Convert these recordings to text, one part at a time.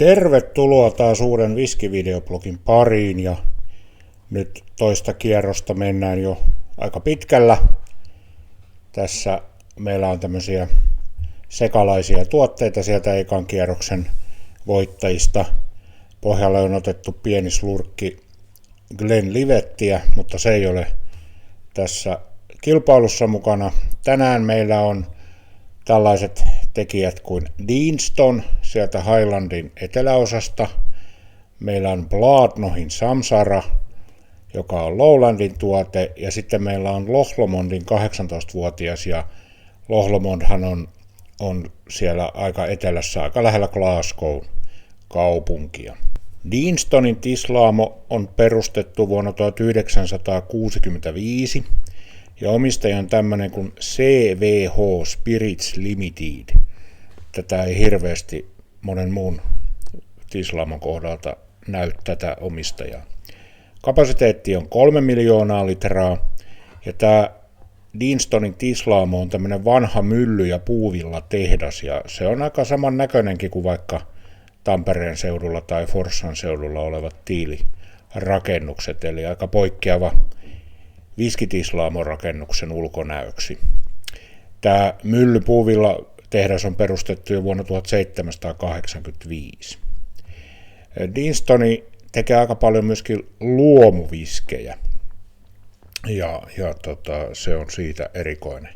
Tervetuloa taas uuden viskivideoblogin pariin ja nyt toista kierrosta mennään jo aika pitkällä. Tässä meillä on tämmöisiä sekalaisia tuotteita sieltä ekan kierroksen voittajista. Pohjalle on otettu pieni slurkki Glenlivettiä, mutta se ei ole tässä kilpailussa mukana. Tänään meillä on tällaiset tekijät kuin Deanston sieltä Highlandin eteläosasta. Meillä on Bladnohin Samsara, joka on Lowlandin tuote, ja sitten meillä on Loch Lomondin 18-vuotias, ja Loch Lomondhan on siellä aika etelässä, aika lähellä Glasgow kaupunkia. Deanstonin tislaamo on perustettu vuonna 1965, ja omistaja on tämmöinen kuin CVH Spirits Limited. Tätä ei hirveästi monen muun tislaamon kohdalta näy tätä omistajaa. Kapasiteetti on 3 miljoonaa litraa, ja tämä Deanstonin tislaamo on tämmöinen vanha mylly- ja puuvilla tehdas, ja se on aika saman näköinenkin kuin vaikka Tampereen seudulla tai Forssan seudulla olevat tiilirakennukset, eli aika poikkeava viskitislaamorakennuksen ulkonäöksi. Tämä myllypuuvilla tehdas on perustettu jo vuonna 1785. Deanstoni tekee aika paljon myöskin luomuviskejä, ja se on siitä erikoinen.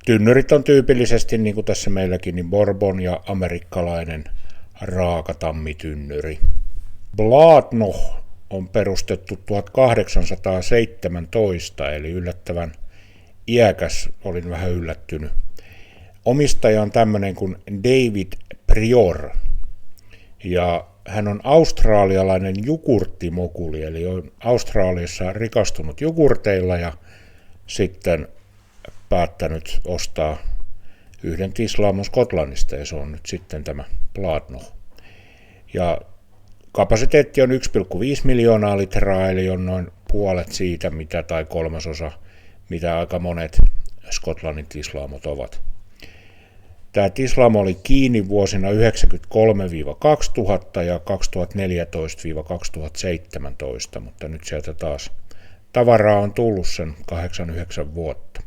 Tynnyrit on tyypillisesti, niin kuin tässä meilläkin, niin bourbon ja amerikkalainen raakatammitynnyri. Bladnoch on perustettu 1817, eli yllättävän iäkäs, olin vähän yllättynyt. Omistaja on tämmöinen kuin David Prior, ja hän on australialainen jogurttimokuli, eli on Australiassa rikastunut jogurteilla ja sitten päättänyt ostaa yhden tislaamon Skotlannista, ja se on nyt sitten tämä Bladnoch. Ja kapasiteetti on 1,5 miljoonaa litraa, eli on noin puolet siitä, tai kolmasosa, mitä aika monet Skotlannin tislaamot ovat. Tämä tislaamo oli kiinni vuosina 1993-2000 ja 2014-2017, mutta nyt sieltä taas tavaraa on tullut sen 8-9 vuotta.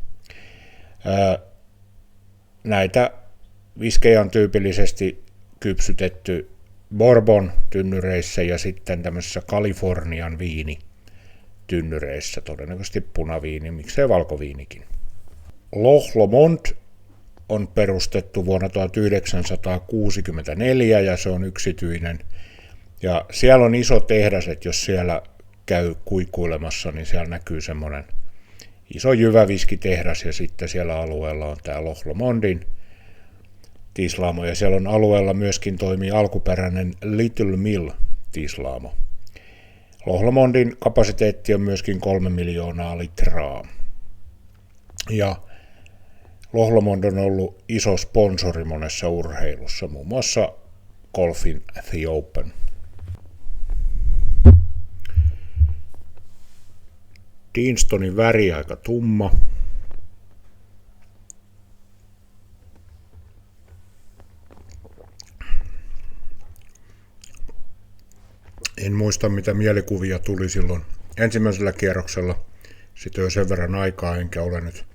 Näitä viskejä on tyypillisesti kypsytetty bourbon-tynnyreissä ja sitten tämmöisessä Kalifornian viinitynnyreissä, todennäköisesti punaviini, miksei valkoviinikin. Loch Lomond on perustettu vuonna 1964 ja se on yksityinen. Ja siellä on iso tehdas, että jos siellä käy kuikuilemassa, niin siellä näkyy semmoinen iso jyväviskitehdas, ja sitten siellä alueella on tämä Loch Lomondin tislaamo, ja siellä on alueella myöskin toimii alkuperäinen Little Mill tislaamo. Loch Lomondin kapasiteetti on myöskin 3 miljoonaa litraa. Ja Loch Lomond on ollut iso sponsori monessa urheilussa, muun muassa golfin The Open. Deanstonin väri aika tumma. En muista, mitä mielikuvia tuli silloin ensimmäisellä kierroksella. Sitten jo sen verran aikaa, enkä ole nyt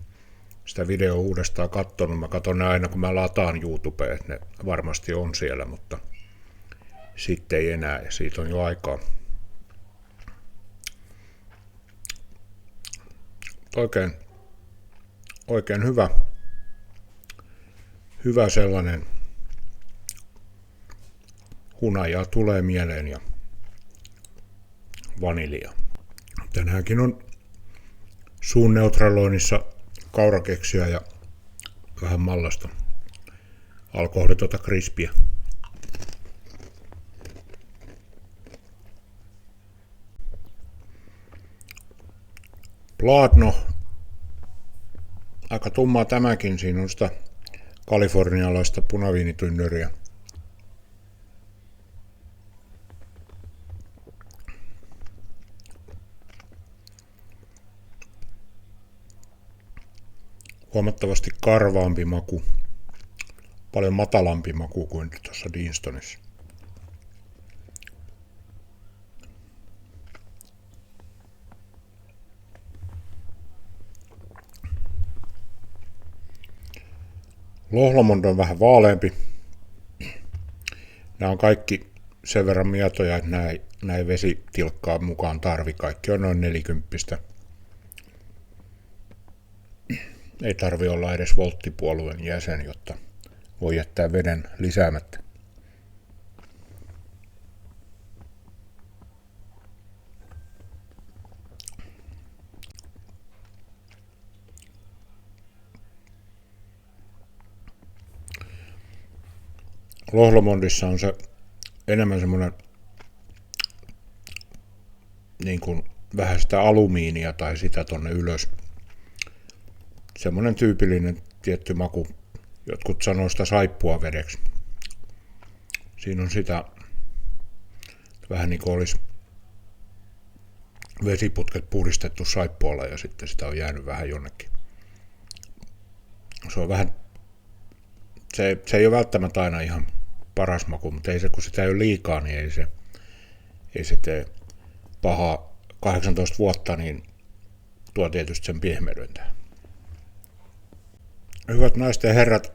sitä videoa uudestaan katsonut. Mä katson ne aina, kun mä lataan YouTubeen, että ne varmasti on siellä, mutta sitten ei enää, ja siitä on jo aikaa. Oikein hyvä sellainen hunaja tulee mieleen ja vanilja. Tänäänkin on suun neutraloinnissa kaurakeksiä ja vähän mallasta. Alkoholitonta krispiä. Bladnoch. Aika tummaa tämäkin, siinä on sitä kalifornialaista punaviinitynnyriä. Huomattavasti karvaampi maku, paljon matalampi maku kuin tuossa Deanstonissa. Lohlamond on vähän vaaleampi. Nämä on kaikki sen verran mietoja, että nämä ei vesitilkkaa mukaan tarvi. Kaikki on noin 40. Ei tarvi olla edes volttipuolueen jäsen, jotta voi jättää veden lisäämättä. Lohlamondissa on se enemmän semmoinen niin kuin vähän sitä alumiinia tai sitä tonne ylös. Semmoinen tyypillinen tietty maku. Jotkut sanoo sitä saippua vedeksi. Siinä on sitä vähän niin kuin olisi vesiputket puhdistettu saippualla ja sitten sitä on jäänyt vähän jonnekin. Se on vähän, se ei ole välttämättä aina ihan paras maku, mutta ei se, kun sitä ei ole liikaa, niin ei se tee pahaa. 18 vuotta, niin tuo tietysti sen pehmeyden tähän. Hyvät naiset ja herrat,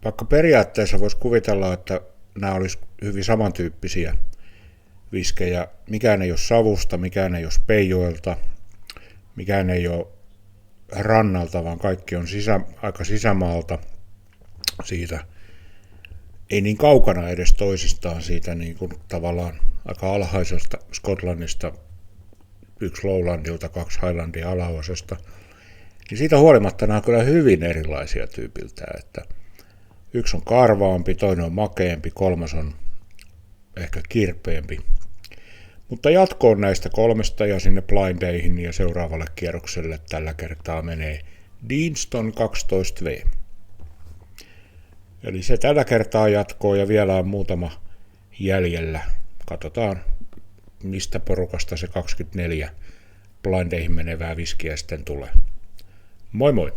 vaikka periaatteessa voisi kuvitella, että nämä olisi hyvin samantyyppisiä viskejä. Mikään ei ole savusta, mikään ei ole speijoilta, mikään ei ole rannalta, vaan kaikki on aika sisämaalta siitä. Ei niin kaukana edes toisistaan siitä niin kuin tavallaan aika alhaisesta Skotlannista, 1 Lowlandilta, 2 Highlandin alaosasta. Niin siitä huolimatta nämä on kyllä hyvin erilaisia tyypiltään, että yksi on karvaampi, toinen on makeampi, kolmas on ehkä kirpeämpi. Mutta jatkoon näistä 3 ja sinne blindeihin ja seuraavalle kierrokselle tällä kertaa menee Deanston 12V. Eli se tällä kertaa jatkoo ja vielä on muutama jäljellä. Katsotaan, mistä porukasta se 24 blindeihin menevää viskiä sitten tulee. Moi moi!